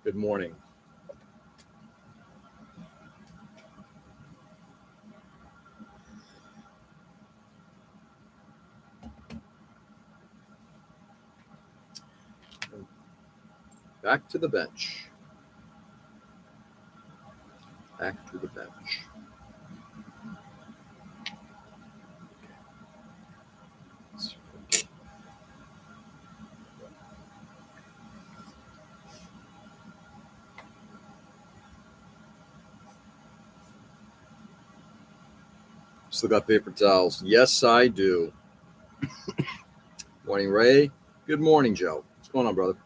Good morning. Back to the bench. Back to the bench. Still got paper towels. Yes, I do. Morning, Ray. Good morning, Joe. What's going on, brother?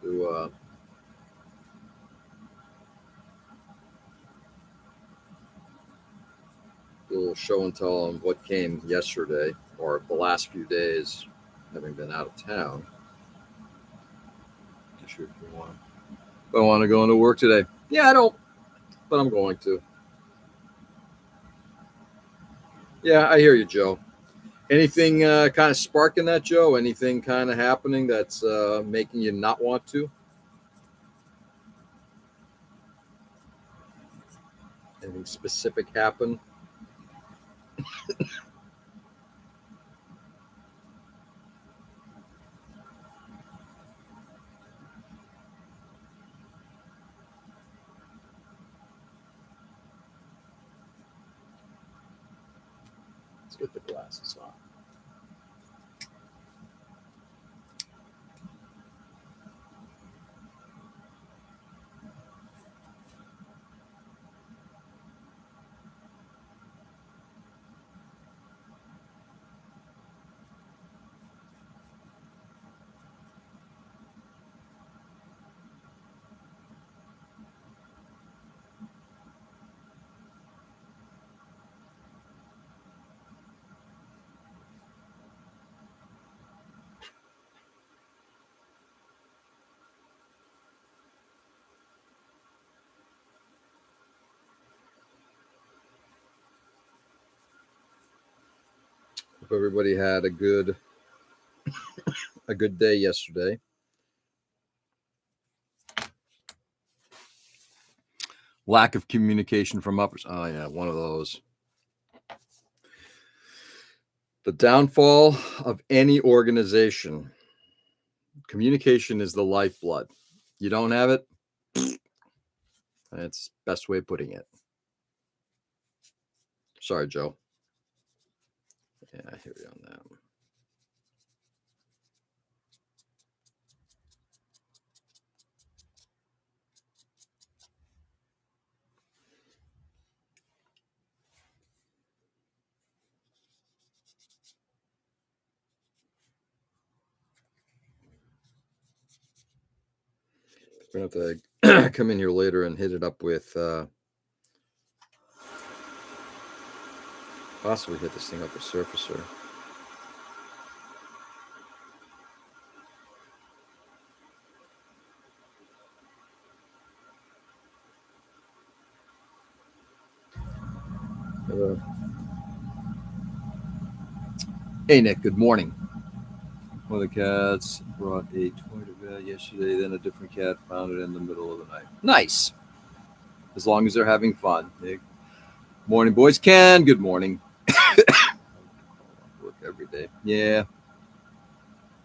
Do a little show and tell on what came yesterday or the last few days, having been out of town. Not sure if you want. If I want to go into work today. Yeah, I don't, but I'm going to. Yeah, I hear you, Joe. Anything kind of sparking that, Joe? Anything kind of happening that's making you not want to? Anything specific happen? Let's get the glasses on. Hope everybody had a good day yesterday. Lack of communication from uppers. Oh yeah, one of those. The downfall of any organization. Communication is the lifeblood. You don't have it, that's the best way of putting it. Sorry, Joe. Yeah, I hear you on that. We're gonna have to come in here later and hit it up with possibly hit this thing up with Surfacer. Hey Nick, good morning. One of the cats brought a toy to bed yesterday, then a different cat found it in the middle of the night. Nice. As long as they're having fun. Nick. Morning, boys. Ken, good morning. Work every day. Yeah.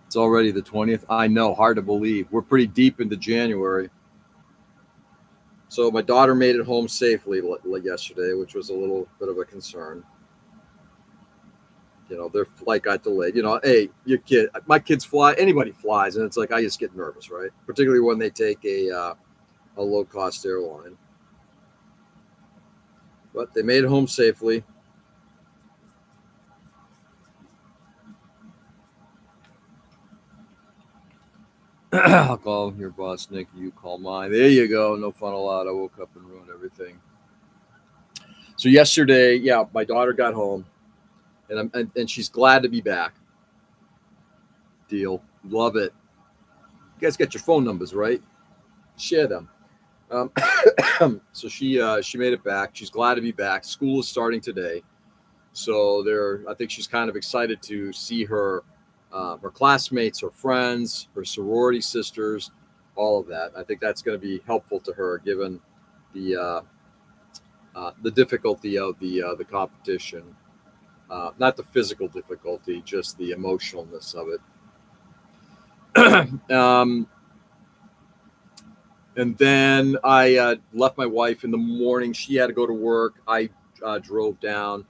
It's already the 20th. I know, hard to believe. We're pretty deep into January. So my daughter made it home safely yesterday, which was a little bit of a concern. You know, their flight got delayed. You know, hey, my kids fly. Anybody flies, and it's like I just get nervous, right? Particularly when they take a low cost airline. But they made it home safely. I'll call your boss, Nick. You call mine. There you go. No fun allowed. I woke up and ruined everything. So yesterday, yeah, my daughter got home, and she's glad to be back. Deal, love it. You guys got your phone numbers, right? Share them. Um, so she made it back. She's glad to be back. School is starting today, so I think she's kind of excited to see her classmates, her friends, her sorority sisters, all of that. I think that's going to be helpful to her given the the difficulty of the competition, not the physical difficulty, just the emotionalness of it. And then I left my wife in the morning. She had to go to work. I drove down,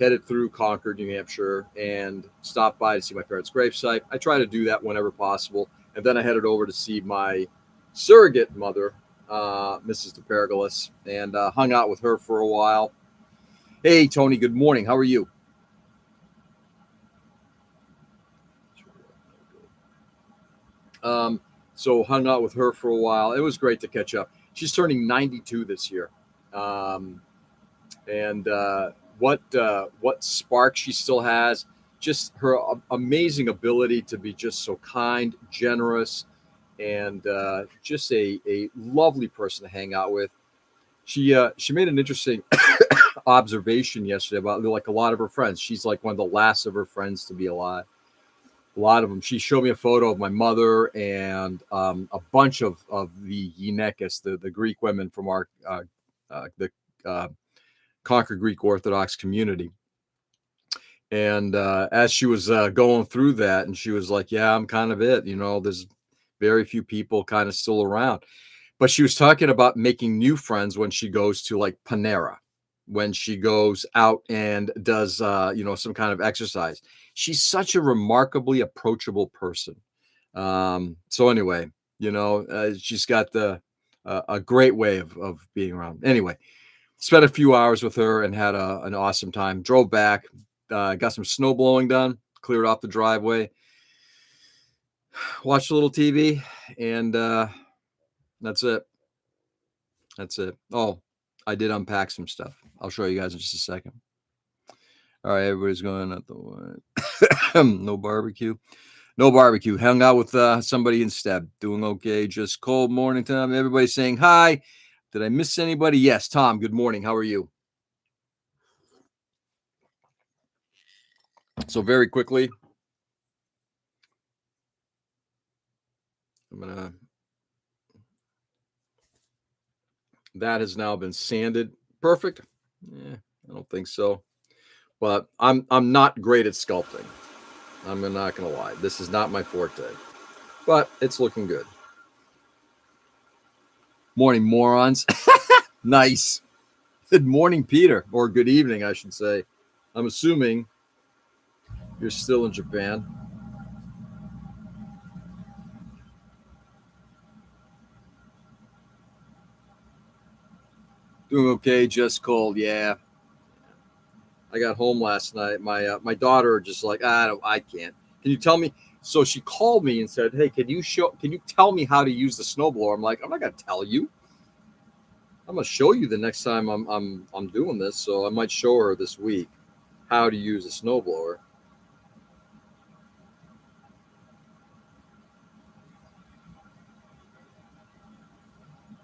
headed through Concord, New Hampshire, and stopped by to see my parents' gravesite. I try to do that whenever possible. And then I headed over to see my surrogate mother, Mrs. DePergolis, and hung out with her for a while. Hey, Tony, good morning. How are you? So hung out with her for a while. It was great to catch up. She's turning 92 this year. And what spark she still has, just her amazing ability to be just so kind, generous, and just a lovely person to hang out with. She made an interesting observation yesterday about like a lot of her friends. She's like one of the last of her friends to be alive. A lot of them. She showed me a photo of my mother and a bunch of the Yinekis, the Greek women from our the Concord Greek Orthodox community. And as she was going through that, and she was like, yeah, I'm kind of it. You know, there's very few people kind of still around. But she was talking about making new friends when she goes to like Panera, when she goes out and does, some kind of exercise. She's such a remarkably approachable person. So anyway, she's got a great way of being around. Anyway, spent a few hours with her and had an awesome time. Drove back, got some snow blowing done, cleared off the driveway, watched a little TV, and that's it. That's it. Oh, I did unpack some stuff. I'll show you guys in just a second. All right, everybody's going at the one. No barbecue. No barbecue. Hung out with somebody instead. Doing okay. Just cold morning time. Everybody's saying hi. Did I miss anybody? Yes, Tom. Good morning. How are you? So very quickly, that has now been sanded. Perfect. Yeah, I don't think so. But I'm not great at sculpting. I'm not gonna lie. This is not my forte. But it's looking good. Morning, morons. Nice. Good morning, Peter. Or good evening, I should say. I'm assuming you're still in Japan. Doing okay, just cold. Yeah. I got home last night. My daughter just like, I can't. Can you tell me? So she called me and said, "Hey, can you tell me how to use the snowblower?" I'm like, "I'm not gonna tell you. I'm gonna show you the next time I'm doing this." So I might show her this week how to use a snowblower.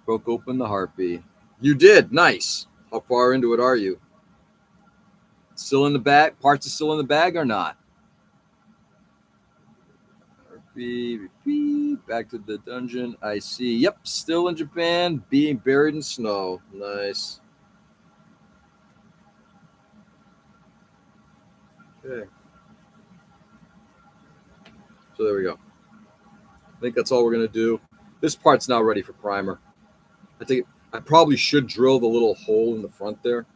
Broke open the Harpy. You did. Nice. How far into it are you? Still in the bag? Parts are still in the bag or not? Harpy, repeat. Back to the dungeon. I see. Yep, still in Japan, being buried in snow. Nice. Okay. So there we go. I think that's all we're gonna do. This part's now ready for primer. I think I probably should drill the little hole in the front there.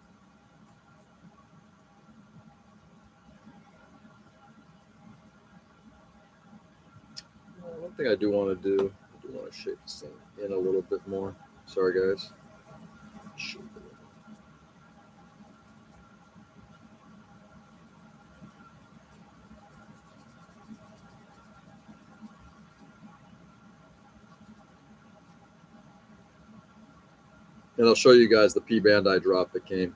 One thing I do want to do, I do want to shape this thing in a little bit more. Sorry, guys. And I'll show you guys the P-Bandai drop that came.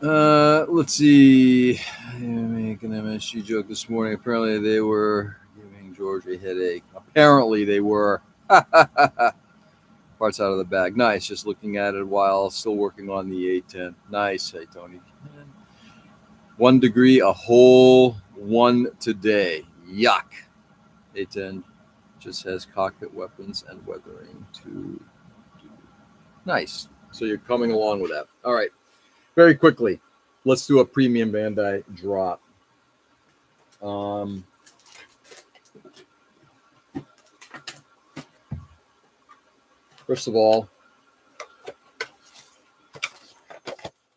Let's see. I'm making an MSG joke this morning. Apparently, they were giving George a headache. Apparently, they were. Parts out of the bag. Nice. Just looking at it while still working on the 810. Nice. Hey, Tony. 1 degree, a whole one today. Yuck. 810 just has cockpit weapons and weathering to do. Nice. So you're coming along with that. All right. Very quickly, let's do a premium Bandai drop. First of all,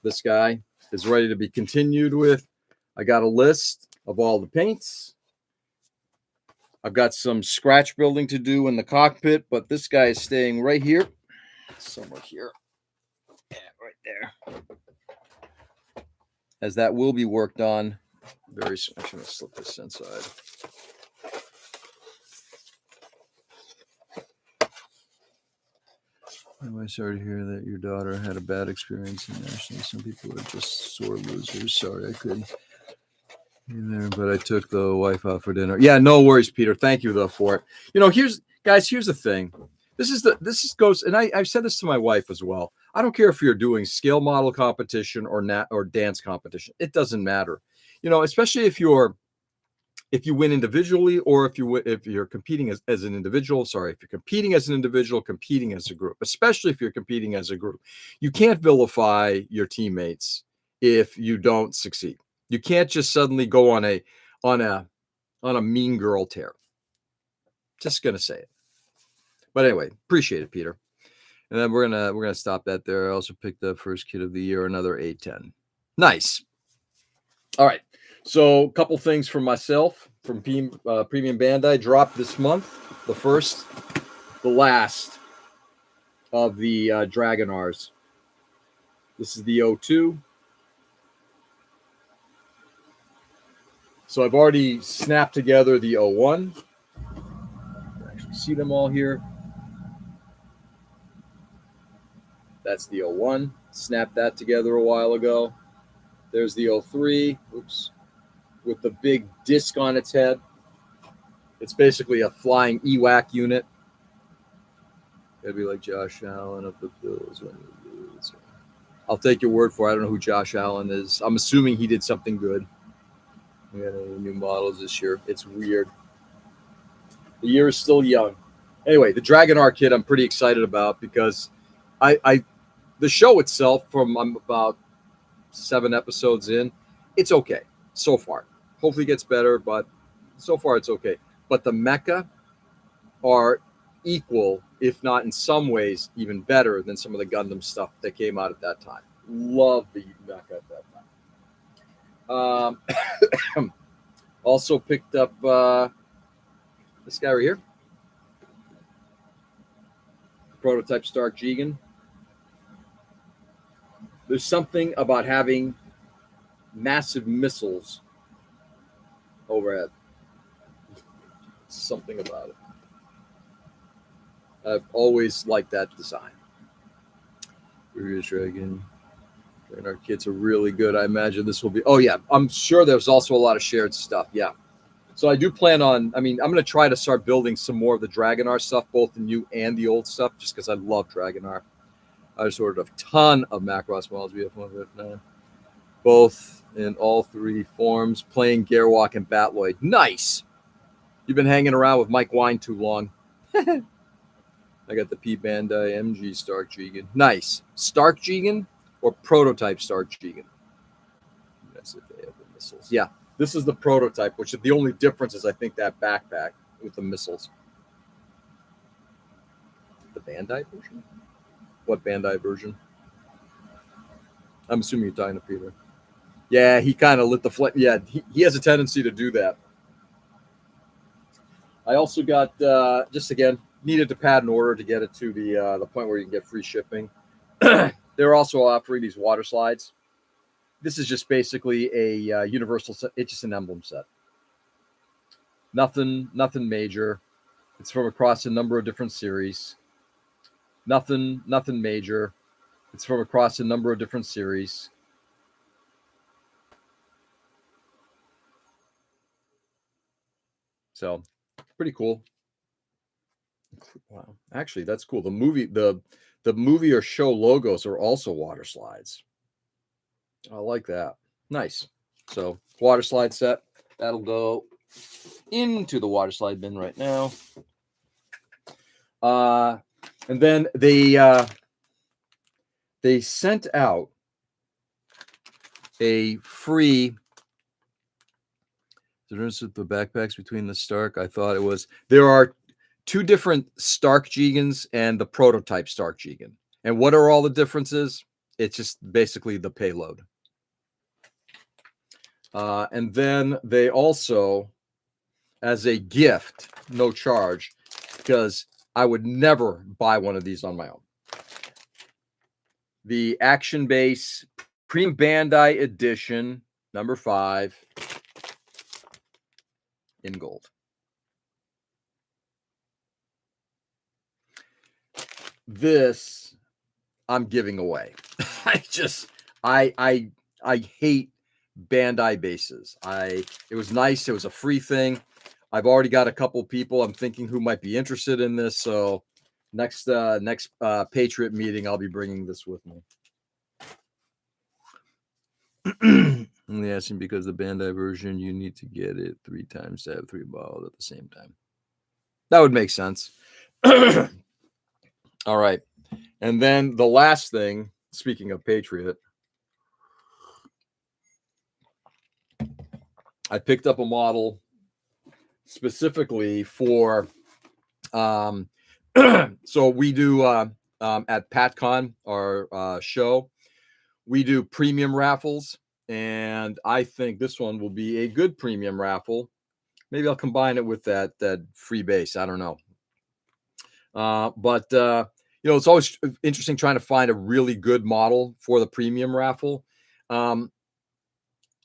this guy is ready to be continued with. I got a list of all the paints. I've got some scratch building to do in the cockpit, but this guy is staying right here, somewhere here. Yeah, right there. As that will be worked on very soon. I'm going to slip this inside. I'm sorry to hear that your daughter had a bad experience internationally. Some people are just sore losers. Sorry I couldn't be there, but I took the wife out for dinner. Yeah, no worries, Peter. Thank you though for it. You know, here's the thing. This goes, and I've said this to my wife as well. I don't care if you're doing scale model competition or dance competition. It doesn't matter. You know, especially if you win individually or if you're competing as an individual. Sorry, if you're competing as an individual, competing as a group, especially if you're competing as a group, you can't vilify your teammates if you don't succeed. You can't just suddenly go on a mean girl tear. Just gonna say it. But anyway, appreciate it, Peter. And then we're gonna stop that there. I also picked up first kid of the year, another 810. Nice. All right. So a couple things from myself from Premium Bandai dropped this month. The last of the Dragonars. This is the 02. So I've already snapped together the 01. You can actually see them all here. That's the 01. Snapped that together a while ago. There's the 03. Oops. With the big disc on its head. It's basically a flying EWAC unit. Gotta be like Josh Allen of the Bills. I'll take your word for it. I don't know who Josh Allen is. I'm assuming he did something good. We got any new models this year. It's weird. The year is still young. Anyway, the Dragonar kit I'm pretty excited about because the show itself from I'm about 7 episodes in, it's okay so far. Hopefully it gets better, but so far it's okay. But the mecha are equal, if not in some ways even better than some of the Gundam stuff that came out at that time. Love the mecha at that time. Also picked up this guy right here. Prototype Stark Jigen. There's something about having massive missiles overhead. Something about it. I've always liked that design. Dragon. Our kits are really good. I imagine this will be. Oh yeah, I'm sure there's also a lot of shared stuff. Yeah. So I do plan on. I'm going to try to start building some more of the Dragonar stuff, both the new and the old stuff, just because I love Dragonar. I just ordered a ton of Macross models. We have 159, both in all 3 forms. Playing Garwalk and Batloid. Nice. You've been hanging around with Mike Wine too long. I got the P-Bandai MG Stark Jigen. Nice. Stark Jigen or prototype Stark Jigen? That's if they have the missiles. Yeah, this is the prototype, which the only difference is I think that backpack with the missiles. The Bandai version? What Bandai version? I'm assuming you're talking to Peter. Yeah, he kind of lit the flame. Yeah, he has a tendency to do that. I also got, just again, needed to pad an order to get it to the point where you can get free shipping. They're also offering these water slides. This is just basically a universal set. It's just an emblem set. Nothing major. It's from across a number of different series. Nothing major. It's from across a number of different series. So pretty cool. Wow, actually, that's cool. The movie or show logos are also water slides. I like that. Nice. So water slide set that'll go into the water slide bin right now. And then they sent out a free. The difference with the backpacks between the Stark, I thought it was there are two different Stark Jegans and the prototype Stark Jegan. And what are all the differences? It's just basically the payload. And then they also, as a gift, no charge, because I would never buy one of these on my own. The Action Base P-Bandai Edition, number 5, in gold. This I'm giving away. I hate Bandai bases. It was nice. It was a free thing. I've already got a couple people I'm thinking who might be interested in this. So next Patriot meeting, I'll be bringing this with me. Only asking because the Bandai version, you need to get it 3 times to have 3 bottles at the same time. That would make sense. All right. And then the last thing, speaking of Patriot, I picked up a model specifically for so we do at PatCon, our show, we do premium raffles, and I think this one will be a good premium raffle. Maybe I'll combine it with that free base. I don't know. But it's always interesting trying to find a really good model for the premium raffle.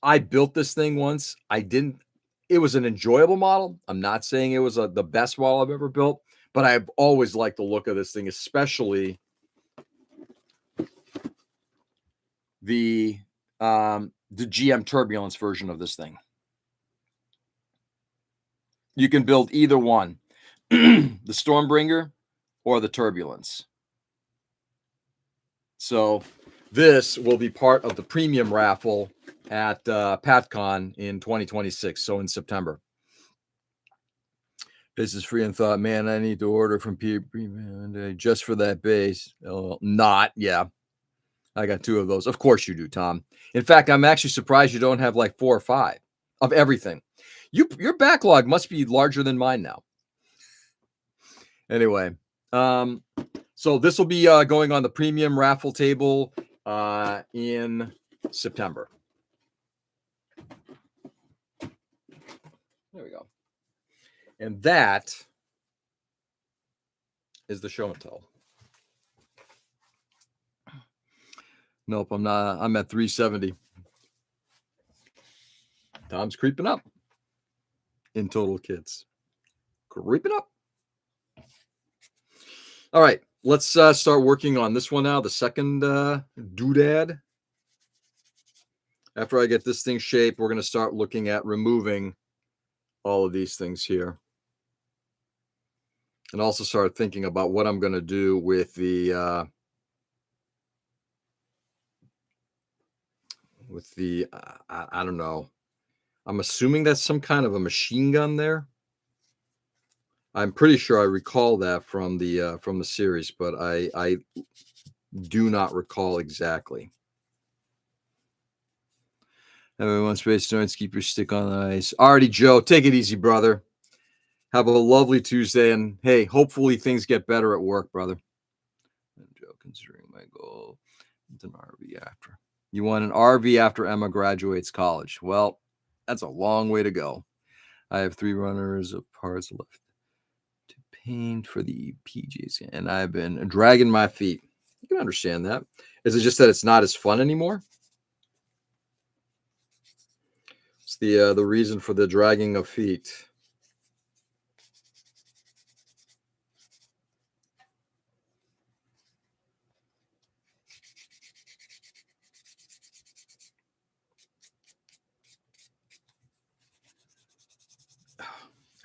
I built this thing once. It was an enjoyable model. I'm not saying it was the best model I've ever built, but I've always liked the look of this thing, especially the GM Turbulence version of this thing. You can build either one, the Stormbringer or the Turbulence. So this will be part of the premium raffle at PatCon in 2026, so in September. This is free and thought, man, I need to order from P-Bandai just for that base. Oh, not, yeah. I got 2 of those. Of course you do, Tom. In fact, I'm actually surprised you don't have like 4 or 5 of everything. Your backlog must be larger than mine now. Anyway, so this will be going on the premium raffle table in September. There we go. And that is the show and tell. Nope, I'm not. I'm at 370. Tom's creeping up in total kits. Creeping up. All right, let's start working on this one now, the second doodad. After I get this thing shaped, we're going to start looking at removing all of these things here. And also start thinking about what I'm going to do with the I don't know. I'm assuming that's some kind of a machine gun there. I'm pretty sure I recall that from the series, but I do not recall exactly. Everyone, space joints, keep your stick on the ice. Alrighty, Joe, take it easy, brother. Have a lovely Tuesday, and hey, hopefully things get better at work, brother. And Joe, considering my goal, it's an RV after. You want an RV after Emma graduates college? Well, that's a long way to go. I have 3 runners of parts left to paint for the PJs, and I've been dragging my feet. You can understand that. Is it just that it's not as fun anymore? It's the reason for the dragging of feet.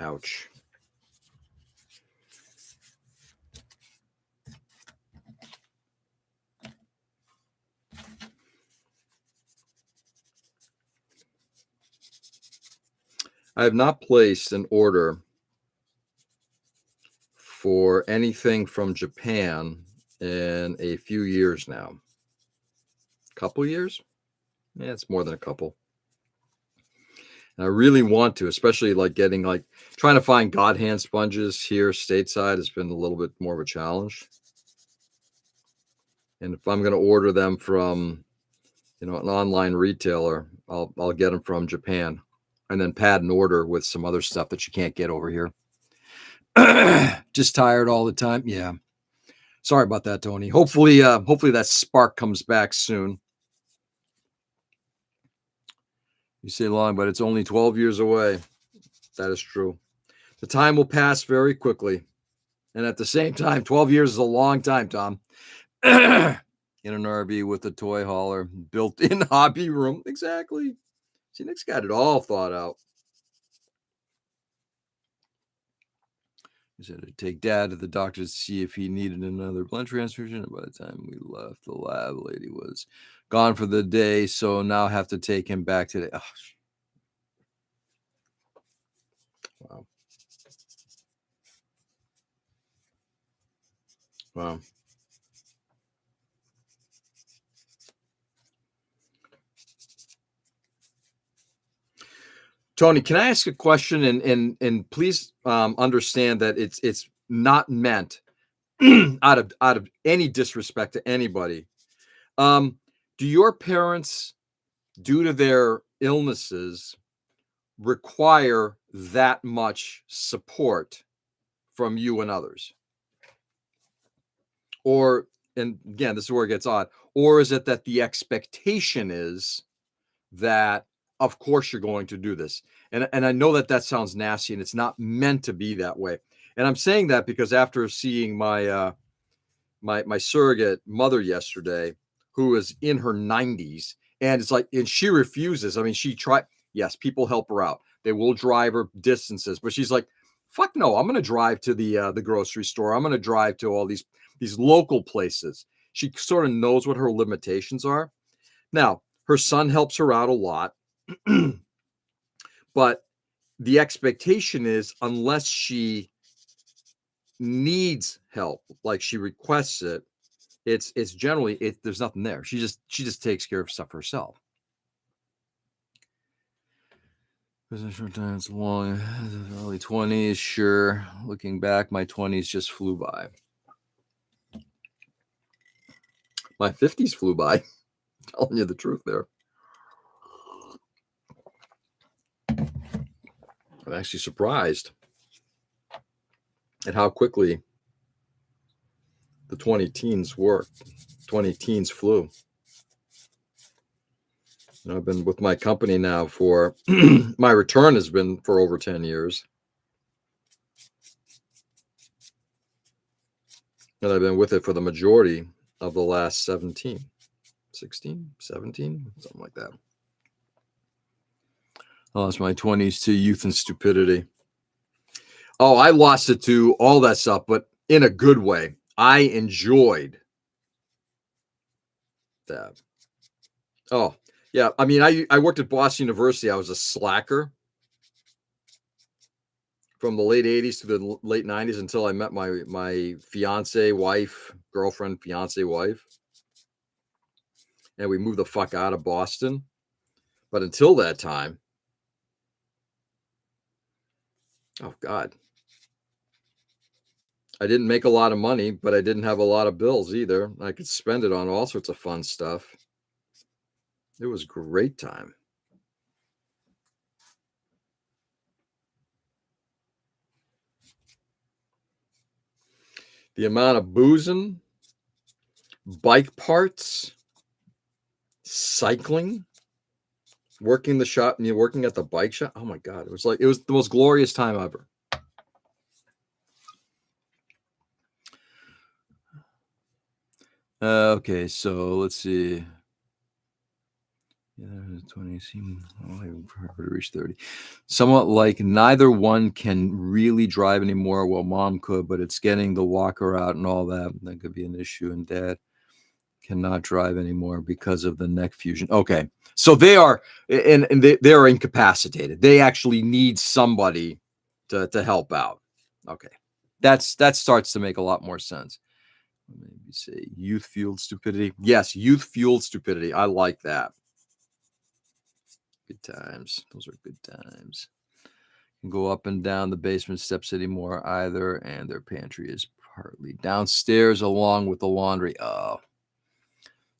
Ouch. I have not placed an order for anything from Japan in a few years now. Couple years? Yeah, it's more than a couple. And I really want to, especially like trying to find God hand sponges here stateside has been a little bit more of a challenge. And if I'm going to order them from, an online retailer, I'll get them from Japan, and then pad an order with some other stuff that you can't get over here. Just tired all the time. Yeah. Sorry about that, Tony. Hopefully that spark comes back soon. You say long, but it's only 12 years away. That is true. The time will pass very quickly. And at the same time, 12 years is a long time, Tom. In an RV with a toy hauler, built-in hobby room. Exactly. See, Nick's got it all thought out. He said to take Dad to the doctor to see if he needed another blood transfusion. And by the time we left, the lab lady was gone for the day, so now have to take him back today. Oh, wow. Wow. Tony, can I ask a question? And please understand that it's not meant out of any disrespect to anybody. Do your parents, due to their illnesses, require that much support from you and others? Or, and again, this is where it gets odd, or is it that the expectation is that, of course, you're going to do this? And I know that sounds nasty, and it's not meant to be that way. And I'm saying that because after seeing my my surrogate mother yesterday, who is in her 90s, and it's like, and she refuses. I mean, she tried. Yes, people help her out. They will drive her distances, but she's like, "Fuck no! I'm going to drive to the grocery store. I'm going to drive to all these local places." She sort of knows what her limitations are. Now, her son helps her out a lot, but the expectation is, unless she needs help, like she requests it, it's generally there's nothing there. She just takes care of stuff herself. Short time, it's long. Early 20s, sure. Looking back, my 20s just flew by. My 50s flew by. Telling you the truth there. I'm actually surprised at how quickly the 20 teens worked. 20 teens flew. I've been with my company now for, my return has been for over 10 years. And I've been with it for the majority of the last 16, 17, something like that. I lost my 20s to youth and stupidity. Oh, I lost it to all that stuff, but in a good way. I enjoyed that. Oh, yeah. I mean, I worked at Boston University. I was a slacker from the late 80s to the late 90s until I met my girlfriend, fiance wife. And we moved the fuck out of Boston. But until that time, oh God, I didn't make a lot of money, but I didn't have a lot of bills either. I could spend it on all sorts of fun stuff. It was a great time. The amount of boozing, bike parts, cycling, working the shop, and working at the bike shop. Oh my God. It was the most glorious time ever. Okay, so let's see. Yeah, 20 seem hard to reach 30. Somewhat like neither one can really drive anymore. Well, mom could, but it's getting the walker out and all that. That could be an issue. And dad cannot drive anymore because of the neck fusion. Okay. So they are, and they are incapacitated. They actually need somebody to help out. Okay. That starts to make a lot more sense. Maybe say youth fueled stupidity. Yes, youth fueled stupidity. I like that. Good times. Those are good times. Can go up and down the basement steps anymore either, and their pantry is partly downstairs along with the laundry. Oh.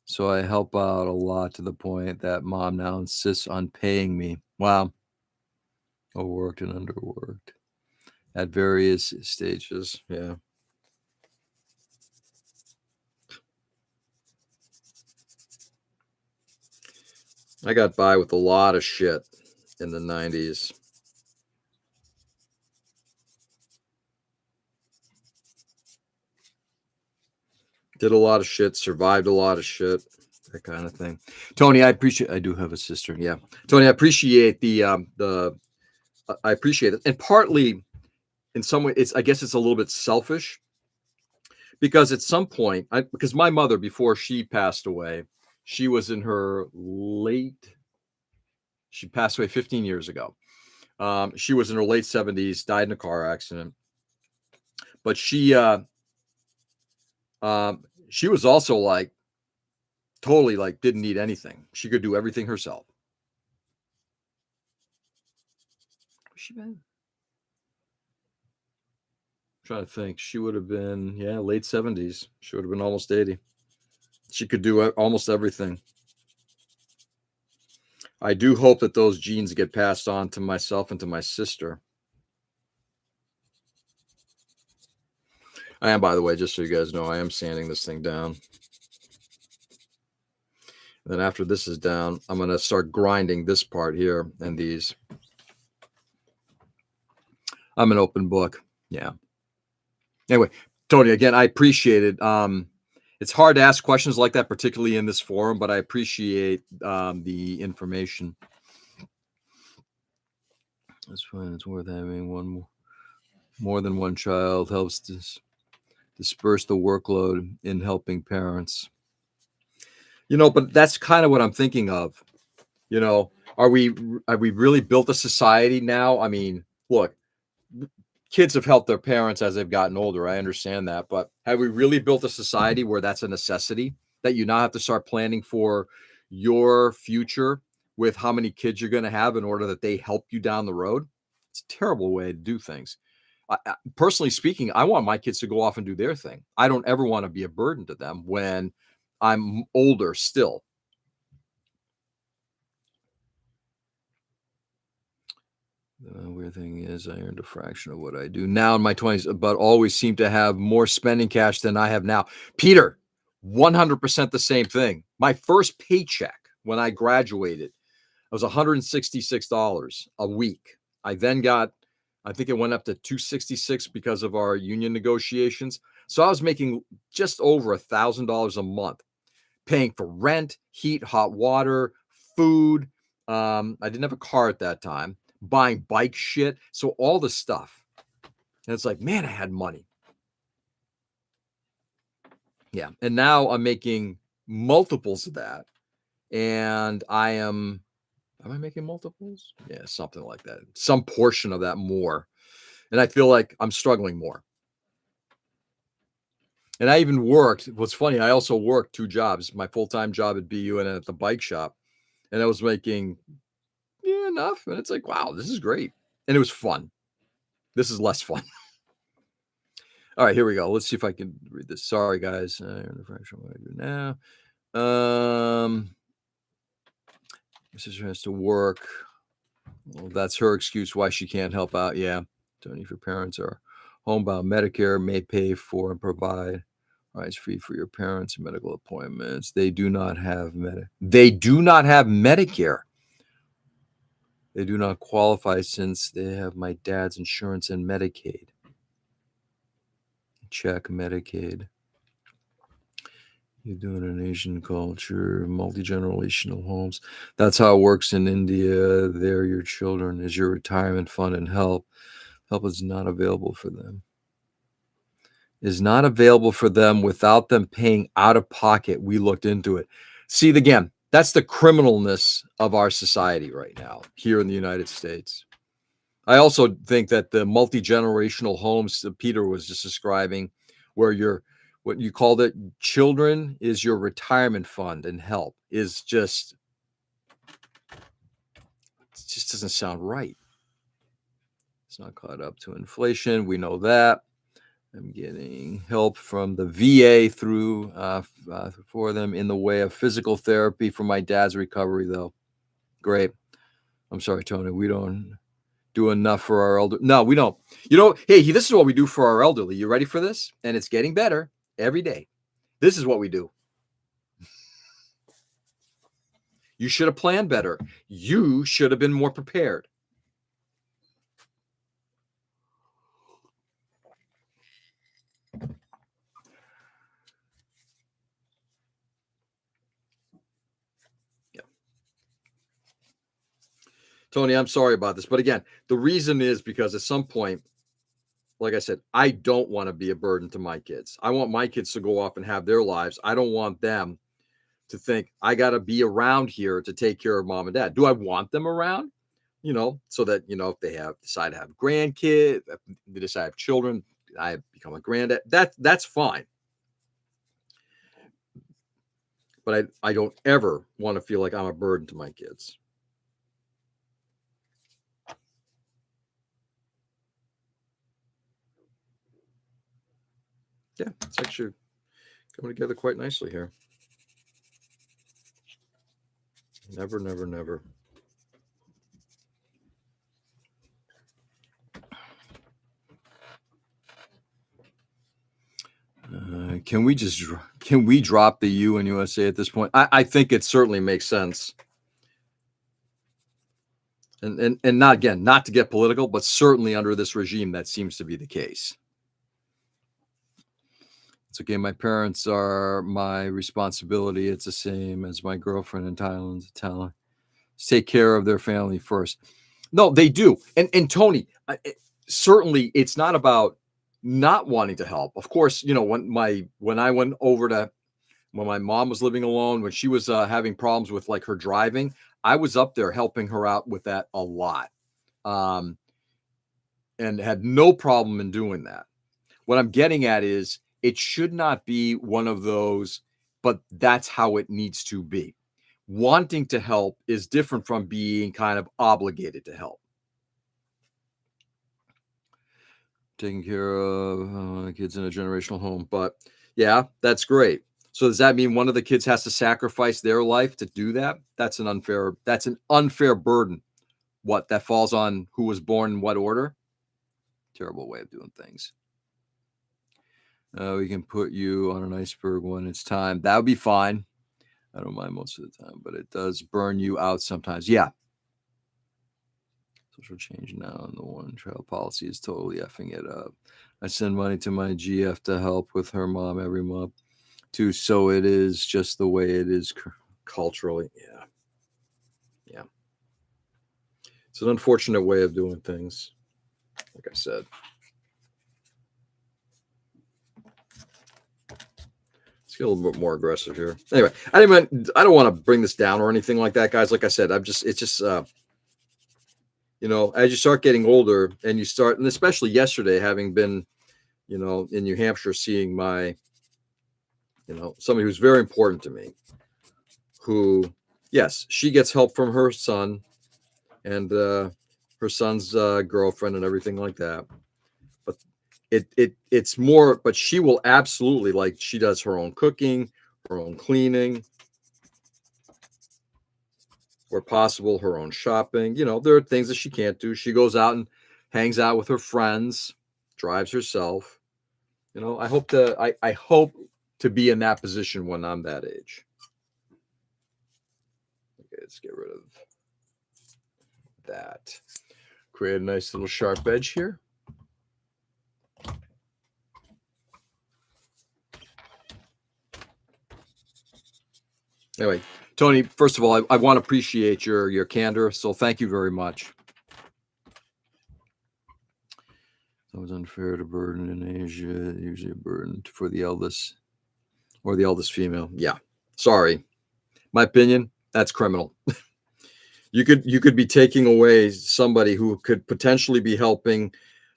So I help out a lot to the point that mom now insists on paying me. Wow. Overworked and underworked at various stages. Yeah. I got by with a lot of shit in the 90s. Did a lot of shit, survived a lot of shit, that kind of thing. Tony, I do have a sister. Yeah. Tony, I appreciate I appreciate it. And partly in some way, I guess it's a little bit selfish because at some point, because my mother, before she passed away, she was in her she passed away 15 years ago. She was in her late 70s, died in a car accident. But she was also like totally like didn't need anything. She could do everything herself. What's she been? Trying to think. She would have been, late 70s. She would have been almost 80. She could do almost everything. I do hope that those genes get passed on to myself and to my sister. I am, by the way, just so you guys know, I am sanding this thing down. And then after this is down, I'm going to start grinding this part here and these. I'm an open book. Yeah. Anyway, Tony, again, I appreciate it. It's hard to ask questions like that, particularly in this forum, but I appreciate the information. That's fine. It's worth having more than one child. Helps disperse the workload in helping parents. But that's kind of what I'm thinking of. Are we really built a society now? I mean, look, kids have helped their parents as they've gotten older. I understand that. But have we really built a society where that's a necessity, that you now have to start planning for your future with how many kids you're going to have in order that they help you down the road? It's a terrible way to do things. Personally speaking, I want my kids to go off and do their thing. I don't ever want to be a burden to them when I'm older still. The weird thing is I earned a fraction of what I do now in my 20s, but always seem to have more spending cash than I have now. Peter, 100% the same thing. My first paycheck when I graduated was $166 a week. I then got, I think it went up to $266 because of our union negotiations. So I was making just over $1,000 a month, paying for rent, heat, hot water, food. I didn't have a car at that time. Buying bike shit. So all the stuff. And it's like, man, I had money. Yeah. And now I'm making multiples of that. And am I making multiples? Yeah, something like that. Some portion of that more. And I feel like I'm struggling more. And I even worked. What's funny, I also worked 2 jobs, my full-time job at BU and at the bike shop. And I was making enough. And it's like, wow, this is great. And it was fun. This is less fun. All right, here we go. Let's see if I can read this. Sorry, guys. I earn a fraction of what I do now. My sister has to work. Well, that's her excuse why she can't help out. Yeah. Tony, if your parents are homebound, Medicare may pay for and provide rights free for your parents and medical appointments. They do not have Medicare. They do not qualify since they have my dad's insurance and Medicaid. Check Medicaid. You do it in Asian culture, multi-generational homes. That's how it works in India. They're your children, is your retirement fund, and help. Help is not available for them. Is not available for them without them paying out of pocket. We looked into it. See, again, that's the criminalness of our society right now here in the United States. I also think that the multi-generational homes that Peter was just describing, where you're what you called it, children is your retirement fund and help, is just, it just doesn't sound right. It's not caught up to inflation. We know that. I'm getting help from the VA through for them in the way of physical therapy for my dad's recovery, though. Great. I'm sorry, Tony. We don't do enough for our elder. No, we don't. Hey, this is what we do for our elderly. You ready for this? And it's getting better every day. This is what we do. You should have planned better. You should have been more prepared. Yeah. Tony, I'm sorry about this. But again, the reason is because at some point, like I said, I don't want to be a burden to my kids. I want my kids to go off and have their lives. I don't want them to think I got to be around here to take care of mom and dad. Do I want them around? So that, if they decide to have grandkids, if they decide to have children, I become a granddad. That's fine. But I don't ever want to feel like I'm a burden to my kids. Yeah, it's actually coming together quite nicely here. Never, never, never. Can we drop the U in USA at this point? I think it certainly makes sense. And not to get political, but certainly under this regime, that seems to be the case. It's okay. My parents are my responsibility. It's the same as my girlfriend in Thailand. Tell her, take care of their family first. No, they do. And Tony, certainly it's not about not wanting to help. Of course, when I went over to when my mom was living alone, when she was having problems with like her driving, I was up there helping her out with that a lot, and had no problem in doing that. What I'm getting at is it should not be one of those, but that's how it needs to be. Wanting to help is different from being kind of obligated to help. Taking care of kids in a generational home. But yeah, that's great. So does that mean one of the kids has to sacrifice their life to do that? That's an unfair burden. What, that falls on who was born in what order? Terrible way of doing things. We can put you on an iceberg when it's time. That would be fine. I don't mind most of the time, but it does burn you out sometimes. Yeah. Social change now, and the one child policy is totally effing it up. I send money to my GF to help with her mom every month too. So it is just the way it is culturally. Yeah. Yeah. It's an unfortunate way of doing things. Like I said. Get a little bit more aggressive here. Anyway, I don't want to bring this down or anything like that, guys. Like I said, it's just as you start getting older and and especially yesterday, having been, in New Hampshire, seeing my, somebody who's very important to me, who, yes, she gets help from her son and her son's girlfriend and everything like that. But it's more, but she will absolutely, like, she does her own cooking, her own cleaning, where possible, her own shopping. There are things that she can't do. She goes out and hangs out with her friends, drives herself. I hope to be in that position when I'm that age. Okay, let's get rid of that. Create a nice little sharp edge here. Anyway, Tony, first of all, I want to appreciate your candor. So thank you very much. It was unfair to burden in Asia, usually a burden for the eldest or the eldest female. Yeah. Sorry. My opinion, that's criminal. You could be taking away somebody who could potentially be helping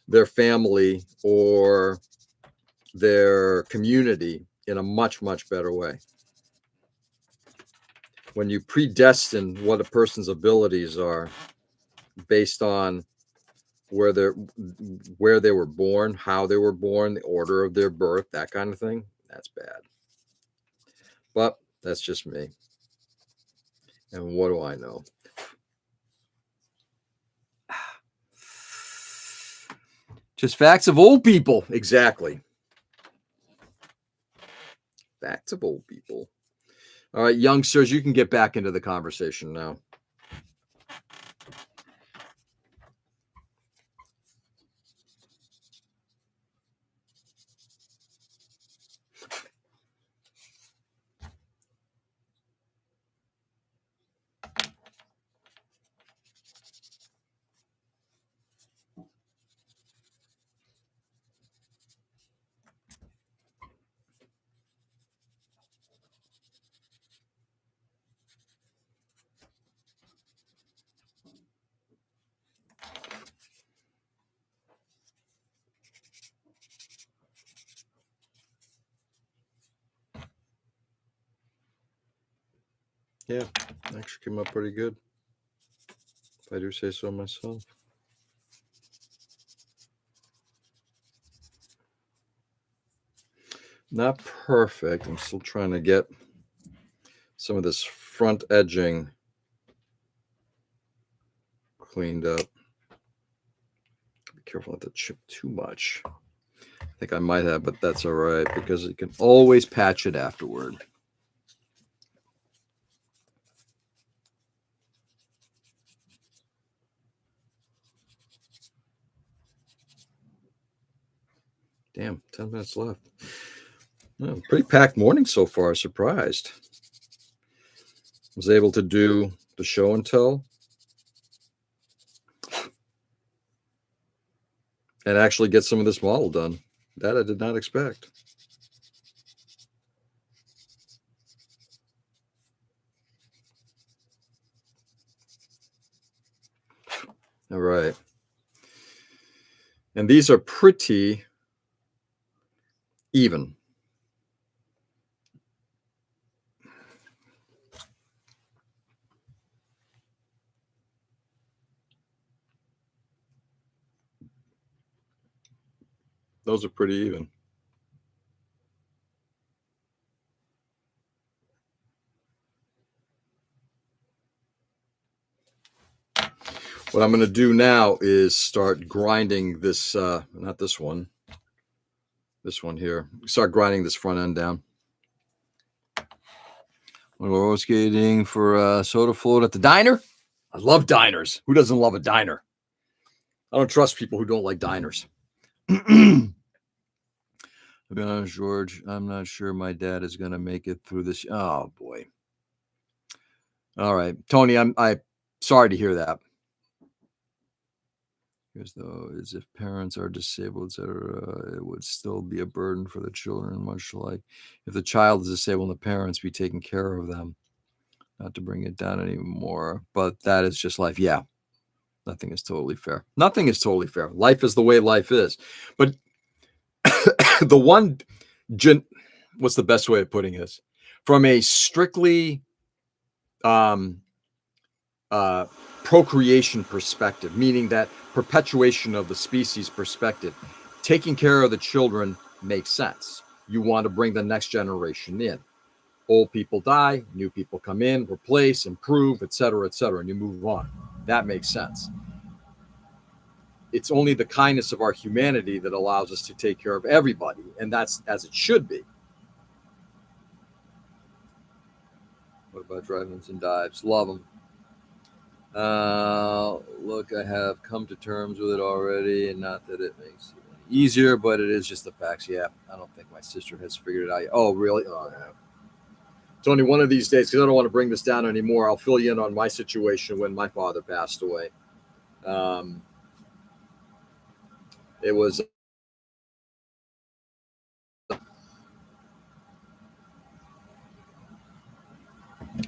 their family or their community in a much, much better way. When you predestine what a person's abilities are based on where they were born, how they were born, the order of their birth, that kind of thing, that's bad. But that's just me. And what do I know? Just facts of old people. Exactly. Facts of old people. All right, youngsters, you can get back into the conversation now. Yeah, actually came up pretty good, if I do say so myself. Not perfect. I'm still trying to get some of this front edging cleaned up. Be careful not to chip too much. I think I might have, but that's all right because you can always patch it afterward. Damn, 10 minutes left. Well, pretty packed morning so far. Surprised. Was able to do the show and tell and actually get some of this model done. That I did not expect. All right. And these are pretty even. Those are pretty even. What I'm going to do now is start grinding this, not this one here. Start grinding this front end down. When we're skating for soda float at the diner. I love diners. Who doesn't love a diner? I don't trust people who don't like diners. To be honest, George, I'm not sure my dad is going to make it through this. Oh, boy. All right. Tony, I'm sorry to hear that. Because though, as if parents are disabled, etc., it would still be a burden for the children, much like if the child is disabled and the parents be taking care of them. Not to bring it down anymore, but that is just life. Yeah, nothing is totally fair. Nothing is totally fair. Life is the way life is. But the one, what's the best way of putting this? From a strictly procreation perspective, meaning that perpetuation of the species perspective, taking care of the children makes sense. You want to bring the next generation in. Old people die, new people come in, replace, improve, etc., and you move on. That makes sense. It's only the kindness of our humanity that allows us to take care of everybody, and that's as it should be. What about drive-ins and dives? Love them. Look, I have come to terms with it already, and not that it makes it any easier, but it is just the facts. Yeah, I don't think my sister has figured it out yet. Oh, really? Oh, yeah. Tony, one of these days, because I don't want to bring this down anymore, I'll fill you in on my situation when my father passed away. It was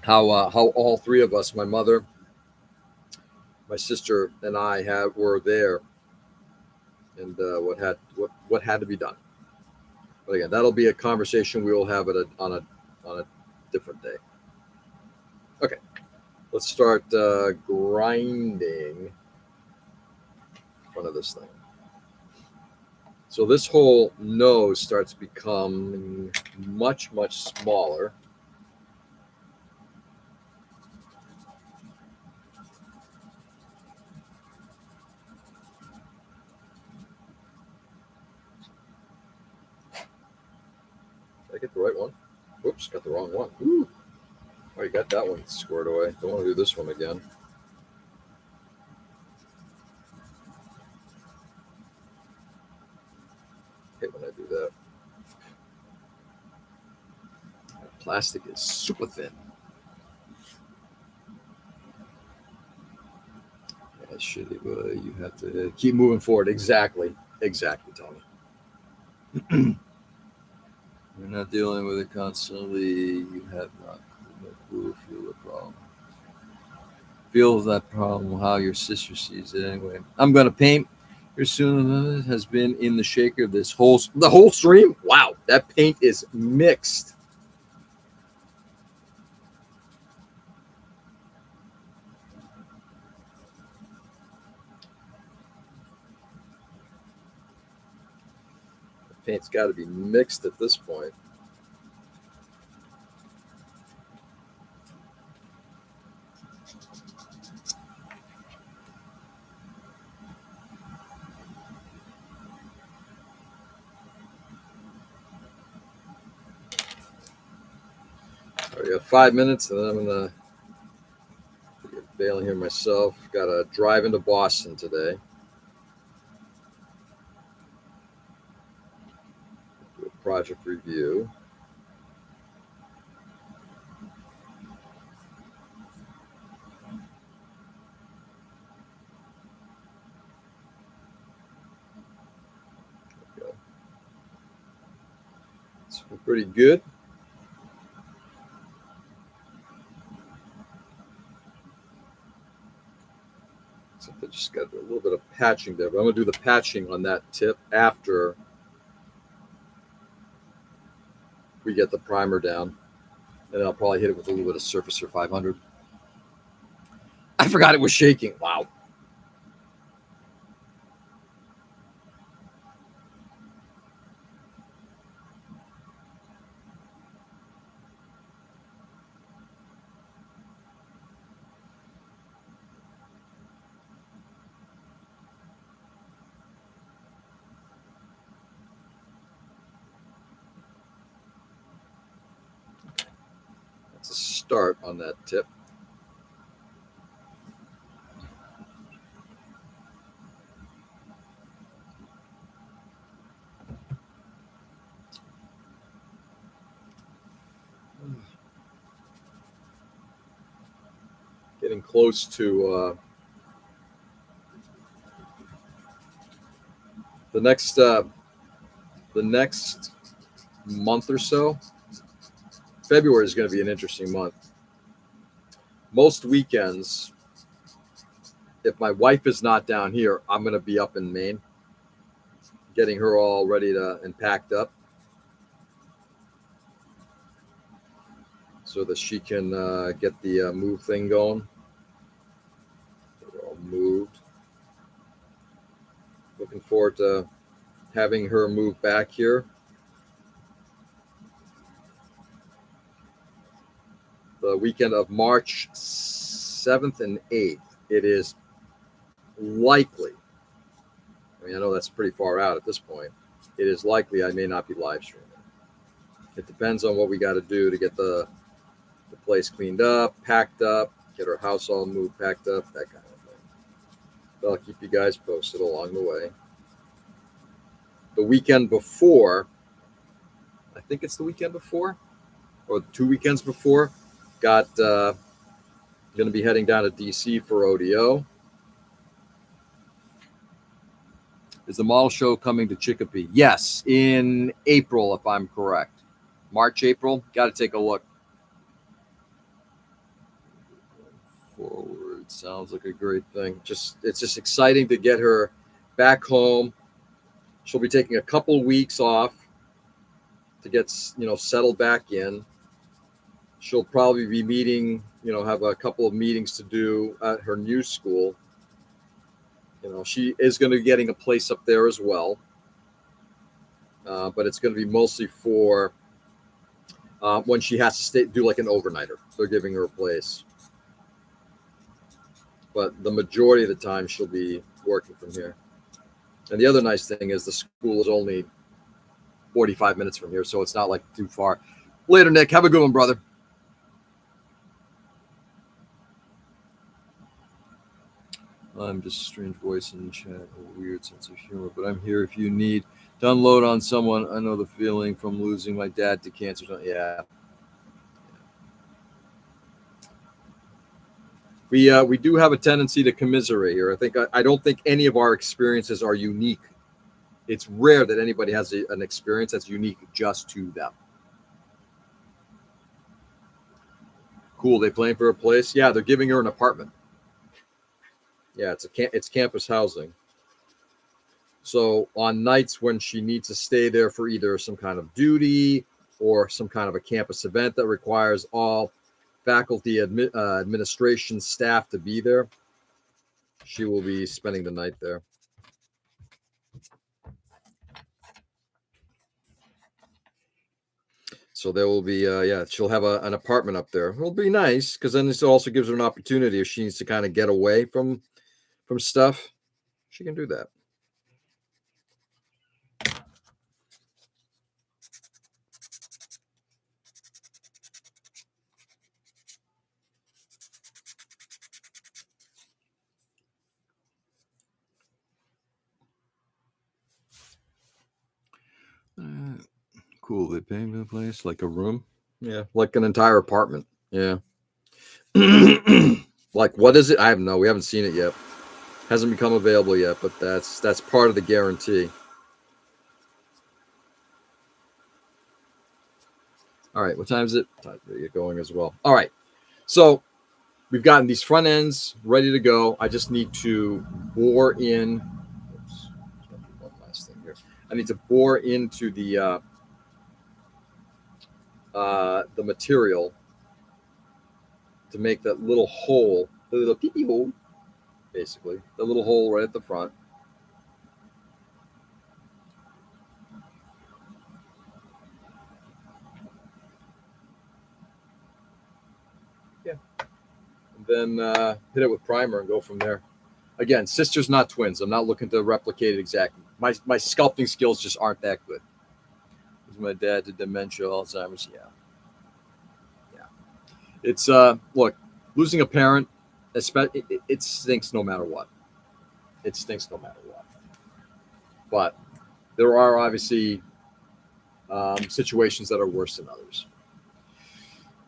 how all three of us, my mother, my sister, and I were there, and what had to be done. But again, that'll be a conversation we will have on a different day. Okay, let's start grinding in front of this thing. So this whole nose starts becoming much, much smaller. Did I get the right one? Whoops, got the wrong one. Ooh. Oh, you got that one squared away. Don't want to do this one again. I hate when I do that. Plastic is super thin. Yeah, shitty, but you have to keep moving forward. Exactly, Tony. You're not dealing with it constantly. You have no clue feel the problem. Feels that problem how your sister sees it anyway. I'm gonna paint. Your soon has been in the shaker the whole stream. Wow, that paint is mixed. The paint's got to be mixed at this point. I got 5 minutes, and then I'm gonna get bailing here myself. Got to drive into Boston today. Do a project review. Okay. It's pretty good. I just got a little bit of patching there, but I'm going to do the patching on that tip after we get the primer down. And I'll probably hit it with a little bit of Surfacer 500. I forgot it was shaking. Wow. That's a start on that tip. Getting close to the next month or so. February is going to be an interesting month. Most weekends, if my wife is not down here, I'm going to be up in Maine, getting her all ready and packed up, so that she can get the move thing going. We're all moved. Looking forward to having her move back here. The weekend of March 7th and 8th. It is likely, I mean, I know that's pretty far out at this point. It is likely I may not be live streaming. It depends on what we got to do to get the place cleaned up, packed up, get our house all moved, packed up, that kind of thing. But I'll keep you guys posted along the way. The weekend before, I think it's the weekend before, or 2 weekends before. Got going to be heading down to DC for ODO. Is the model show coming to Chicopee? Yes, in April, if I'm correct. March, April. Got to take a look. Forward sounds like a great thing. It's just exciting to get her back home. She'll be taking a couple weeks off to get settled back in. She'll probably be meeting, have a couple of meetings to do at her new school. She is going to be getting a place up there as well, but it's going to be mostly for when she has to do like an overnighter. They're giving her a place. But the majority of the time she'll be working from here. And the other nice thing is the school is only 45 minutes from here, so it's not like too far. Later, Nick. Have a good one, brother. I'm just a strange voice in chat, a weird sense of humor, but I'm here if you need to unload on someone. I know the feeling from losing my dad to cancer. Yeah. We do have a tendency to commiserate here. I don't think any of our experiences are unique. It's rare that anybody has an experience that's unique just to them. Cool. They playing for a place? Yeah, they're giving her an apartment. Yeah, it's campus housing. So on nights when she needs to stay there for either some kind of duty or some kind of a campus event that requires all faculty, administration, staff to be there, she will be spending the night there. So there will be, she'll have an apartment up there. It'll be nice because then this also gives her an opportunity if she needs to kind of get away from stuff. She can do that. Cool. They pay for the place like a room. Yeah, like an entire apartment. Yeah. Like what is it? I don't know. We haven't seen it yet. Hasn't become available yet, but that's part of the guarantee. All right, what time is it? Time to get going as well. All right, so we've gotten these front ends ready to go. I just need to bore in. Oops, one last thing here. I need to bore into the material to make that little hole, the little pee-pee hole, basically, the little hole right at the front. Yeah. And then hit it with primer and go from there. Again, sisters, not twins. I'm not looking to replicate it exactly. My sculpting skills just aren't that good. My dad did dementia, Alzheimer's. Yeah. It's look, losing a parent, it stinks no matter what. It stinks no matter what. But there are obviously situations that are worse than others.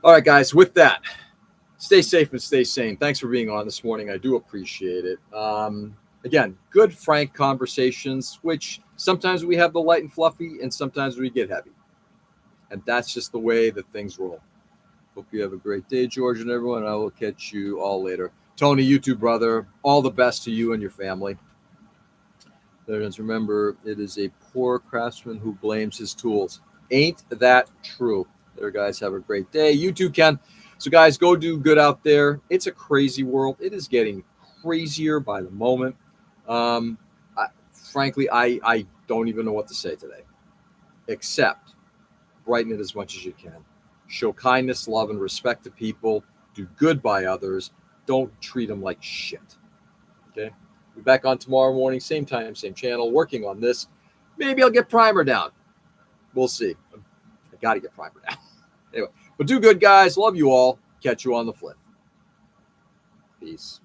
All right, guys. With that, stay safe and stay sane. Thanks for being on this morning. I do appreciate it. Again, good, frank conversations, which sometimes we have the light and fluffy, and sometimes we get heavy. And that's just the way that things roll. Hope you have a great day, George, and everyone. I will catch you all later. Tony, you too, brother. All the best to you and your family. Remember, it is a poor craftsman who blames his tools. Ain't that true? There, guys. Have a great day. You too, Ken. So, guys, go do good out there. It's a crazy world. It is getting crazier by the moment. Frankly, I don't even know what to say today, except brighten it as much as you can. Show kindness, love, and respect to people. Do good by others. Don't treat them like shit. Okay? We'll be back on tomorrow morning, same time, same channel, working on this. Maybe I'll get primer down. We'll see. I got to get primer down. Anyway, but do good, guys. Love you all. Catch you on the flip. Peace.